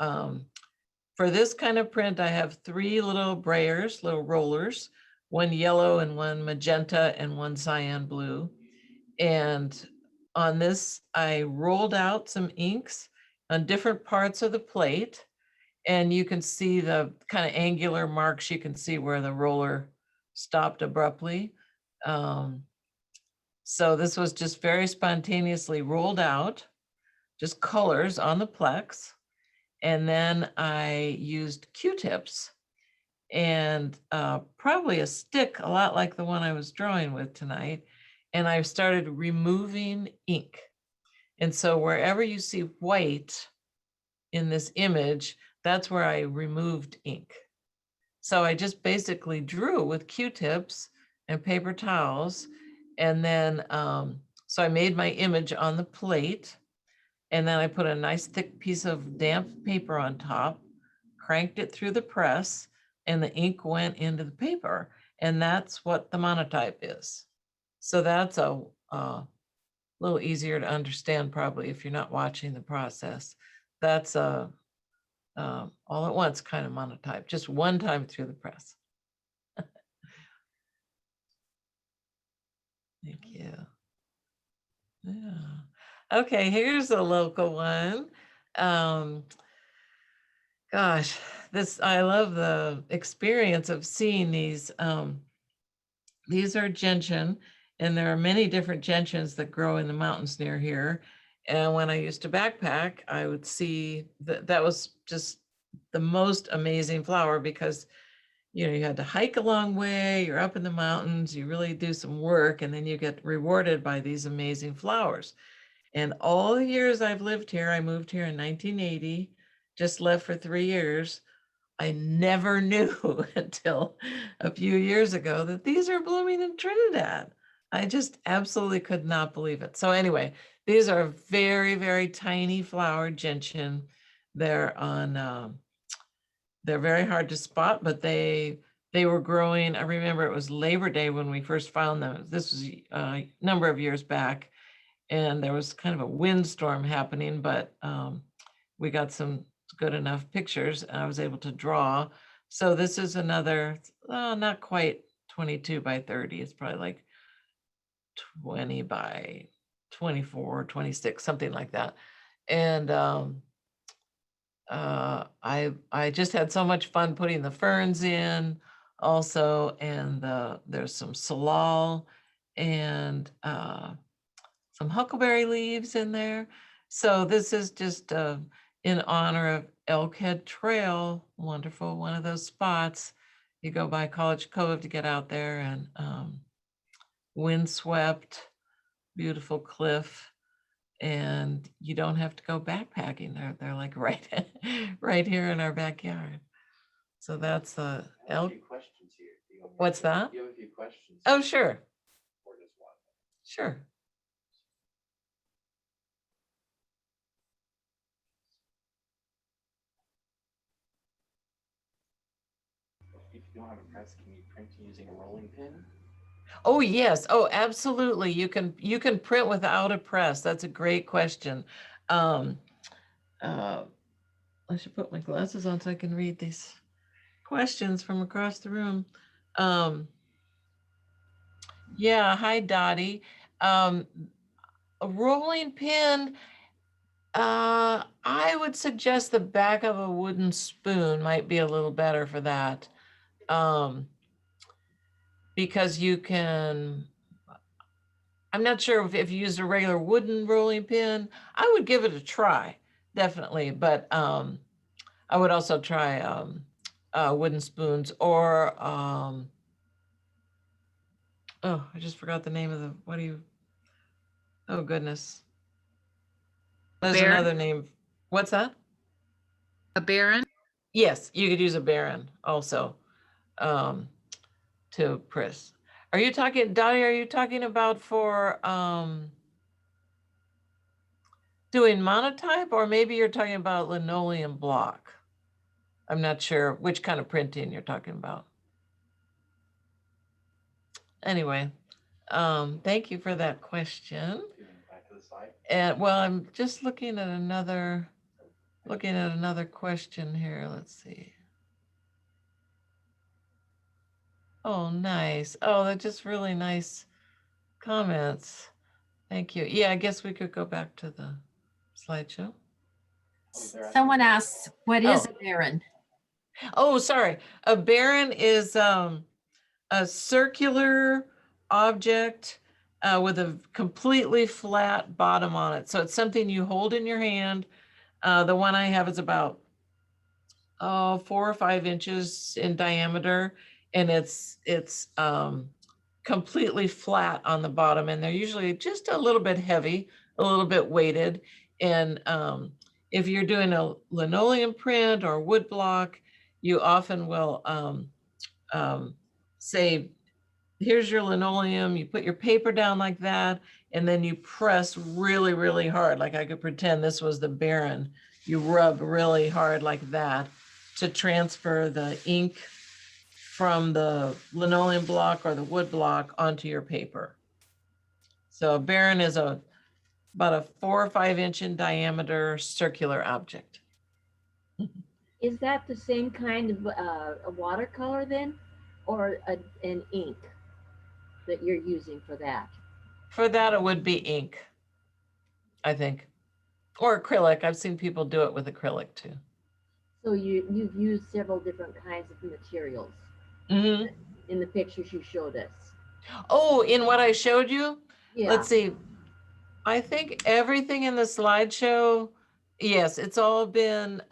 for this kind of print, I have 3 little brayers, little rollers, one yellow and one magenta and one cyan blue. And on this, I rolled out some inks on different parts of the plate. And you can see the kind of angular marks. You can see where the roller stopped abruptly. So this was just very spontaneously rolled out, just colors on the plex. And then I used Q-tips and probably a stick, a lot like the one I was drawing with tonight. And I started removing ink. And so wherever you see white in this image, that's where I removed ink. So I just basically drew with Q-tips and paper towels. And then, so I made my image on the plate. And then I put a nice thick piece of damp paper on top, cranked it through the press, and the ink went into the paper. And that's what the monotype is. So that's a little easier to understand probably if you're not watching the process. That's a all at once kind of monotype, just one time through the press. Thank you. Yeah. Okay, here's a local one. Gosh, I love the experience of seeing these. These are gentian, and there are many different gentians that grow in the mountains near here. And when I used to backpack, I would see that was just the most amazing flower because, you know, you had to hike a long way, you're up in the mountains, you really do some work, and then you get rewarded by these amazing flowers. And all the years I've lived here, I moved here in 1980, just left for 3 years. I never knew until a few years ago that these are blooming in Trinidad. I just absolutely could not believe it. So anyway, these are very, very tiny flowered gentian. They're on, they're very hard to spot, but they they were growing. I remember it was Labor Day when we first found them. This was a number of years back, and there was kind of a windstorm happening, but we got some good enough pictures and I was able to draw. So this is another, not quite 22 by 30. It's probably like 20 by 24, 26, something like that. And I just had so much fun putting the ferns in also, and there's some salal and some huckleberry leaves in there. So this is just in honor of Elkhead Trail, wonderful, one of those spots. You go by College Cove to get out there, and windswept, beautiful cliff, and you don't have to go backpacking. They're like right, right here in our backyard. So that's the elk. What's that? You have a few questions. Oh, sure. Or just one. Sure. If you don't have a press, can you print using a rolling pin? Oh, yes. Oh, absolutely. You can print without a press. That's a great question. I should put my glasses on so I can read these questions from across the room. Yeah, hi, Dottie. A rolling pin, I would suggest the back of a wooden spoon might be a little better for that. Because you can, I'm not sure if you used a regular wooden rolling pin, I would give it a try, definitely. But I would also try wooden spoons or, oh, I just forgot the name of the, what do you, oh goodness. There's Baron? another name. What's that? A baron? Yes, you could use a baron also to press. Are you talking, Dottie, are you talking about for doing monotype, or maybe you're talking about linoleum block? I'm not sure which kind of printing you're talking about. Anyway, thank you for that question. Back to the slide. And well, I'm just looking at another question here. Let's see. Oh, nice. Oh, that's just really nice comments. Thank you. Yeah, I guess we could go back to the slideshow. Someone asks, what is a baron? Oh, sorry. A baron is a circular object with a completely flat bottom on it. So it's something you hold in your hand. The one I have is about 4 or 5 inches in diameter, and it's completely flat on the bottom, and they're usually just a little bit heavy, a little bit weighted. And if you're doing a linoleum print or wood block, you often will say, here's your linoleum, you put your paper down like that, and then you press really, really hard. Like I could pretend this was the baron. You rub really hard like that to transfer the ink from the linoleum block or the wood block onto your paper. So a baron is about a 4 or 5 inch in diameter circular object. Is that the same kind of a watercolor then, or an ink that you're using for that? For that, it would be ink, I think, or acrylic. I've seen people do it with acrylic too. So you've used several different kinds of materials in the pictures you showed us. Oh, in what I showed you? Yeah. Let's see. I think everything in the slideshow, yes, it's all been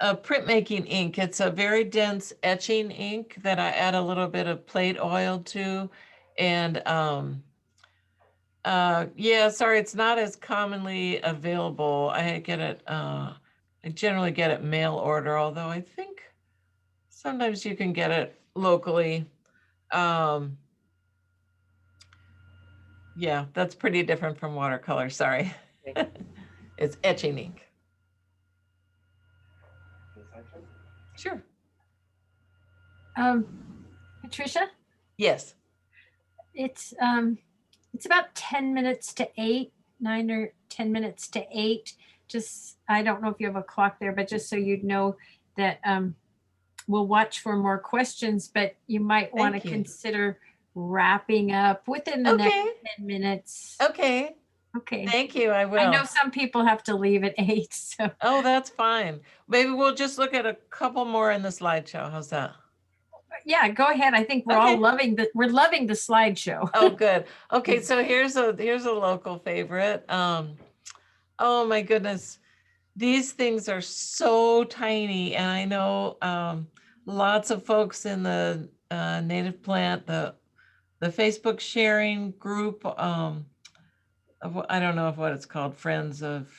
printmaking ink. It's a very dense etching ink that I add a little bit of plate oil to. And yeah, sorry, it's not as commonly available. I get it, I generally get it mail order, although I think sometimes you can get it locally. Yeah, that's pretty different from watercolor, sorry. Okay. It's etching ink. Sure. Patricia, Yes. it's about 10 minutes to 8, 9 or 10 minutes to 8. Just, I don't know if you have a clock there, but just so you'd know that we'll watch for more questions, but you might want to Thank you. consider wrapping up within the next Okay. 10 minutes. Okay. Okay. Thank you. I will. I know some people have to leave at 8, so. Oh, that's fine. Maybe we'll just look at a couple more in the slideshow. How's that? Yeah, go ahead. I think we're Okay. all loving the slideshow. Oh, good. Okay, so here's a local favorite. Oh my goodness. These things are so tiny, and I know lots of folks in the native plant, the Facebook sharing group, I don't know if what it's called, Friends of,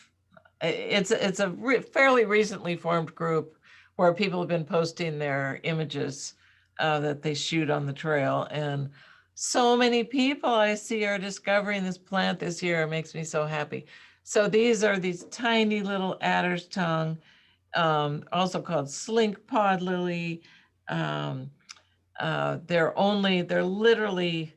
it's a fairly recently formed group where people have been posting their images that they shoot on the trail, and so many people I see are discovering this plant this year. It makes me so happy. So these are these tiny little adder's tongue, also called slink pod lily. They're literally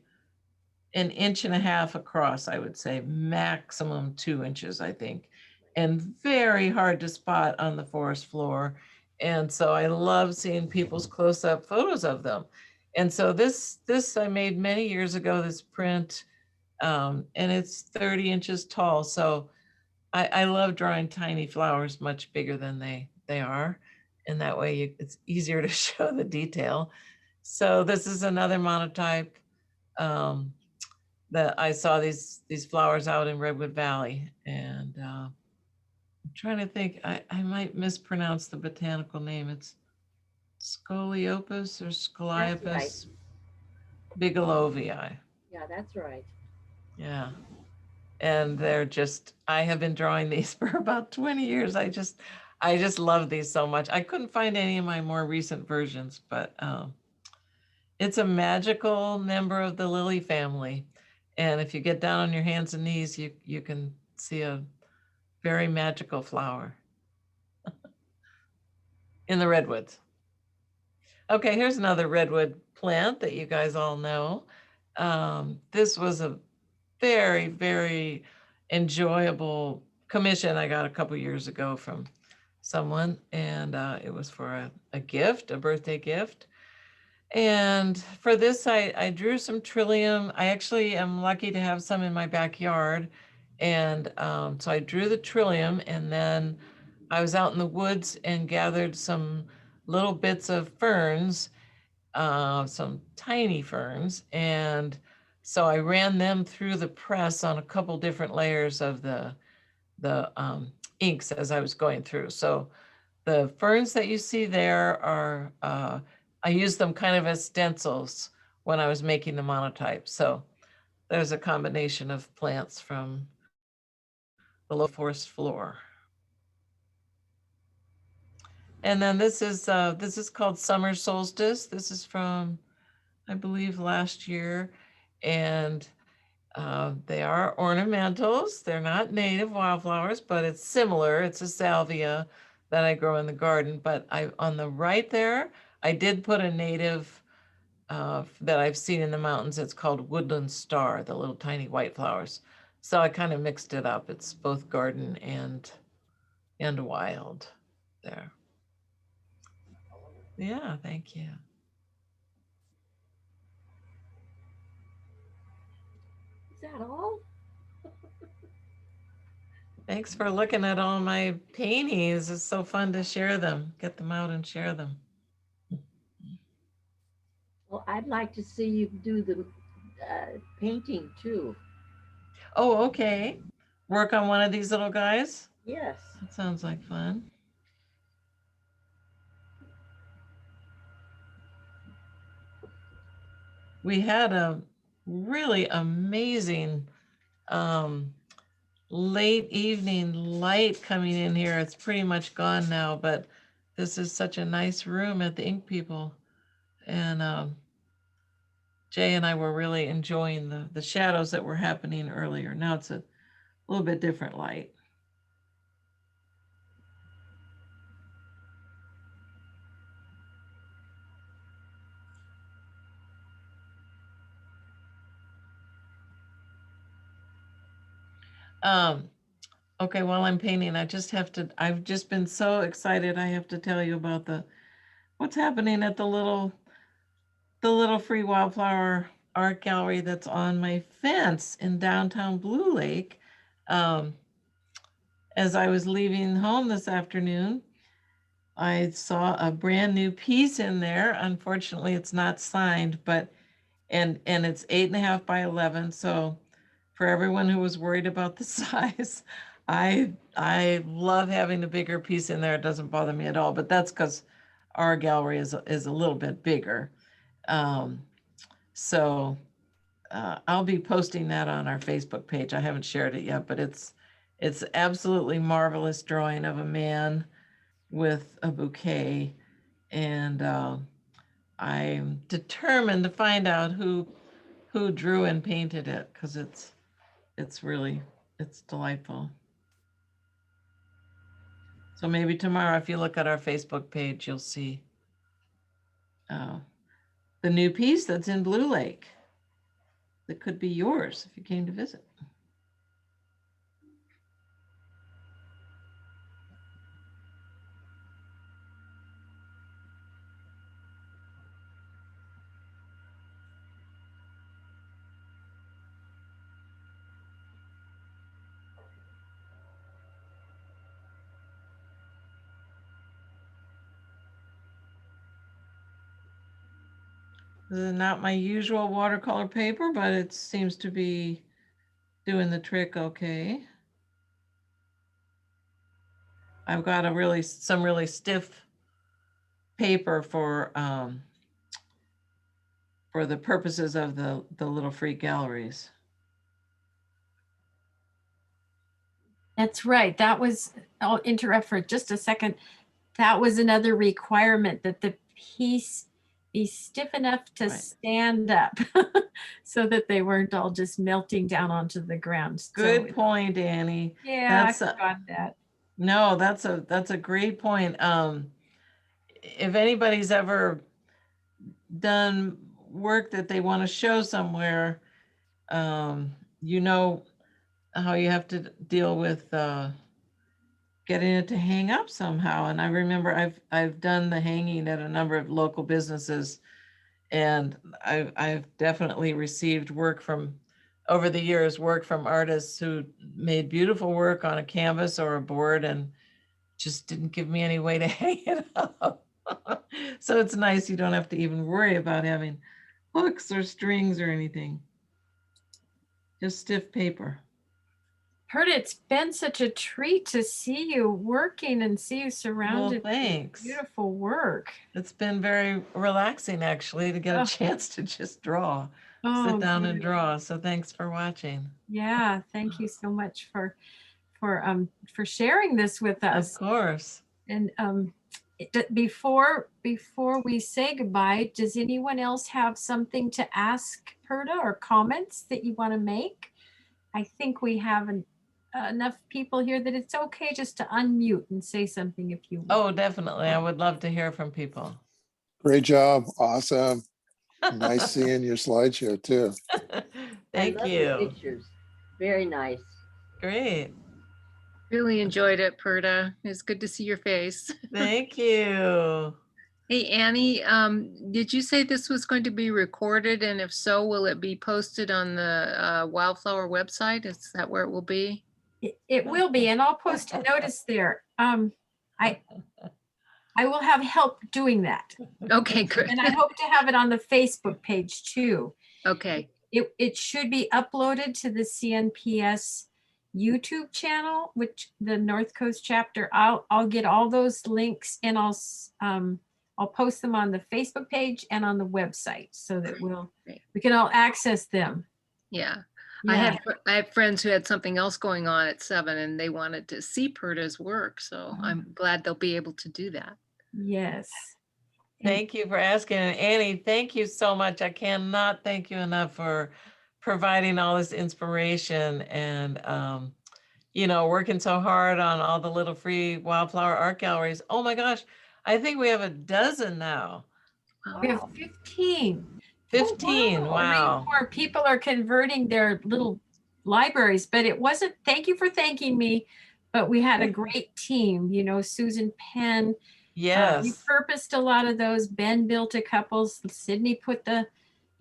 an inch and a half across, I would say, maximum 2 inches, I think, and very hard to spot on the forest floor. And so I love seeing people's close-up photos of them. And so this I made many years ago, this print, and it's 30 inches tall. So I love drawing tiny flowers much bigger than they are. And that way it's easier to show the detail. So this is another monotype. That I saw these flowers out in Redwood Valley, and I'm trying to think, I might mispronounce the botanical name. It's Scoliopus or Scoliopus bigelovii. Yeah, that's right. Yeah. And they're just, I have been drawing these for about 20 years. I just love these so much. I couldn't find any of my more recent versions, but it's a magical member of the lily family. And if you get down on your hands and knees, you can see a very magical flower in the redwoods. Okay, here's another redwood plant that you guys all know. This was a very, very enjoyable commission I got a couple years ago from someone, and it was for a gift, a birthday gift. And for this, I drew some trillium. I actually am lucky to have some in my backyard. And so I drew the trillium, and then I was out in the woods and gathered some little bits of ferns, some tiny ferns. And so I ran them through the press on a couple different layers of the inks as I was going through. So the ferns that you see there are, I used them kind of as stencils when I was making the monotype. So there's a combination of plants from the low forest floor. And then this is called Summer Solstice. This is from, I believe, last year. And they are ornamentals. They're not native wildflowers, but it's similar. It's a salvia that I grow in the garden. But on the right there, I did put a native that I've seen in the mountains. It's called Woodland Star, the little tiny white flowers. So I kind of mixed it up. It's both garden and wild there. Yeah, thank you. Is that all? Thanks for looking at all my paintings. It's so fun to share them, get them out and share them. Well, I'd like to see you do the painting too. Oh, okay. Work on one of these little guys? Yes. That sounds like fun. We had a really amazing late evening light coming in here. It's pretty much gone now, but this is such a nice room at the Ink People. And Jay and I were really enjoying the shadows that were happening earlier. Now it's a little bit different light. Okay, while I'm painting, I've just been so excited. I have to tell you about what's happening at the little free wildflower art gallery that's on my fence in downtown Blue Lake. As I was leaving home this afternoon, I saw a brand new piece in there. Unfortunately, it's not signed, but and it's 8.5 by 11. So for everyone who was worried about the size, I love having a bigger piece in there. It doesn't bother me at all, but that's because our gallery is a little bit bigger. So I'll be posting that on our Facebook page. I haven't shared it yet, but it's absolutely marvelous drawing of a man with a bouquet, and I'm determined to find out who drew and painted it, because it's delightful. So maybe tomorrow, if you look at our Facebook page, you'll see the new piece that's in Blue Lake that could be yours if you came to visit. This is not my usual watercolor paper, but it seems to be doing the trick okay. I've got some really stiff paper for the purposes of the little free galleries. That's right. That was, I'll interrupt for just a second. That was another requirement, that the piece be stiff enough to stand up so that they weren't all just melting down onto the ground. Good point, Annie. Yeah, I forgot that. No, that's a great point. If anybody's ever done work that they want to show somewhere, you know how you have to deal with getting it to hang up somehow. And I remember I've done the hanging at a number of local businesses, and I've definitely received work from, over the years, work from artists who made beautiful work on a canvas or a board and just didn't give me any way to hang it up. So it's nice you don't have to even worry about having hooks or strings or anything. Just stiff paper. Kurt, it's been such a treat to see you working and see you surrounded with beautiful work. It's been very relaxing, actually, to get a chance to just draw, sit down and draw. So thanks for watching. Yeah, thank you so much for sharing this with us. Of course. And before we say goodbye, does anyone else have something to ask Perda or comments that you want to make? I think we have enough people here that it's okay just to unmute and say something if you want. Oh, definitely. I would love to hear from people. Great job. Awesome. Nice seeing your slideshow too. Thank I love you. the pictures. Very nice. Great. Really enjoyed it, Perda. It's good to see your face. Thank you. Hey, Annie, did you say this was going to be recorded? And if so, will it be posted on the Wildflower website? Is that where it will be? It will be, and I'll post a notice there. I will have help doing that. Okay, good. And I hope to have it on the Facebook page too. Okay. It should be uploaded to the CNPS YouTube channel, which the North Coast chapter. I'll get all those links, and I'll post them on the Facebook page and on the website so that we can all access them. Yeah. Yeah. I have friends who had something else going on at 7 and they wanted to see Perda's work. So I'm glad they'll be able to do that. Yes. Thank you for asking. And Annie, thank you so much. I cannot thank you enough for providing all this inspiration and, working so hard on all the little free wildflower art galleries. Oh my gosh, I think we have a dozen now. We have 15. 15, wow. More people are converting their little libraries, but it wasn't, thank you for thanking me, but we had a great team, you know, Susan Penn. Yes. Repurposed a lot of those. Ben built a couple. Sydney put the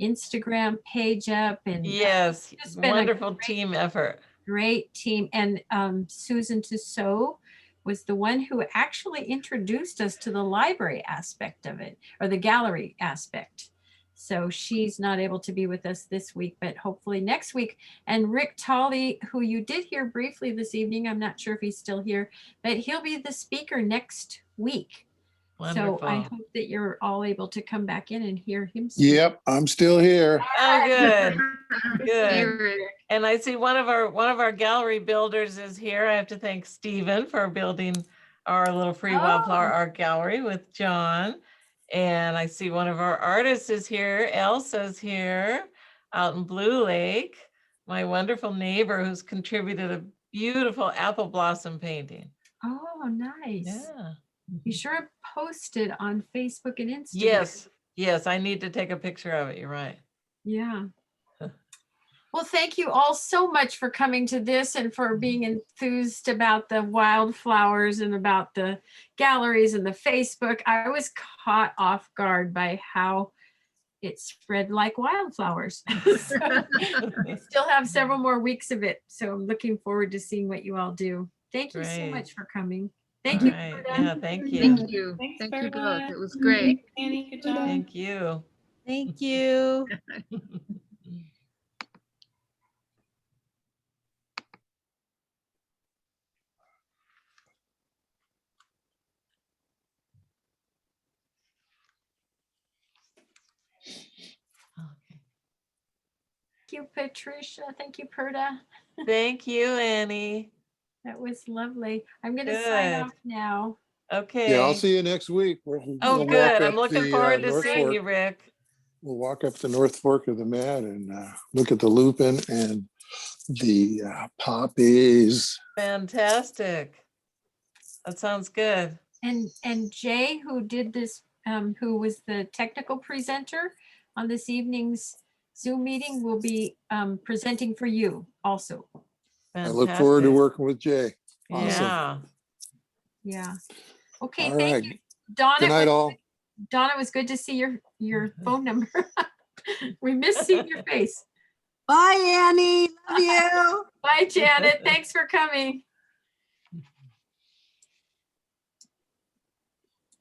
Instagram page up, and Yes, it's been a wonderful team effort. great team. And Susan Tussaud was the one who actually introduced us to the library aspect of it, or the gallery aspect. So she's not able to be with us this week, but hopefully next week. And Rick Tolley, who you did hear briefly this evening, I'm not sure if he's still here, but he'll be the speaker next week. Wonderful. So I hope that you're all able to come back in and hear him speak. Yep, I'm still here. Oh, good. Hey, Good. Rick. And I see one of our gallery builders is here. I have to thank Stephen for building our little free wildflower art gallery with John. And I see one of our artists is here. Elsa's here out in Blue Lake, my wonderful neighbor who's contributed a beautiful apple blossom painting. Oh, nice. Yeah. You sure posted on Facebook and Instagram. Yes. Yes. I need to take a picture of it. You're right. Yeah. Well, thank you all so much for coming to this and for being enthused about the wildflowers and about the galleries and the Facebook. I was caught off guard by how it spread like wildflowers. So, I still have several more weeks of it. So I'm looking forward to seeing what you all do. Thank you so Great. much for coming. Thank you. Right. Berta. Yeah. Thank you. Thank you. Thanks, Thank you both. Berta. It was great. Annie, good job. Thank you. Thank you. Okay. Thank you, Patricia. Thank you, Perta. Thank you, Annie. That was lovely. I'm going to sign Good. off now. Okay. Yeah, I'll see you next week. Oh, We'll good. walk I'm up looking the, forward to North seeing Fork. you, Rick. We'll walk up the North Fork of the Mad and look at the lupin and the poppies. Fantastic. That sounds good. And Jay, who did this, who was the technical presenter on this evening's Zoom meeting, will be presenting for you also. I look forward to Fantastic. working with Jay. Awesome. Yeah. Yeah. Okay. All Thank right. you, Donna. Good night, all. Donna, it was good to see your phone number. We miss seeing your face. Bye, Annie. Love you. Bye, Janet. Thanks for coming.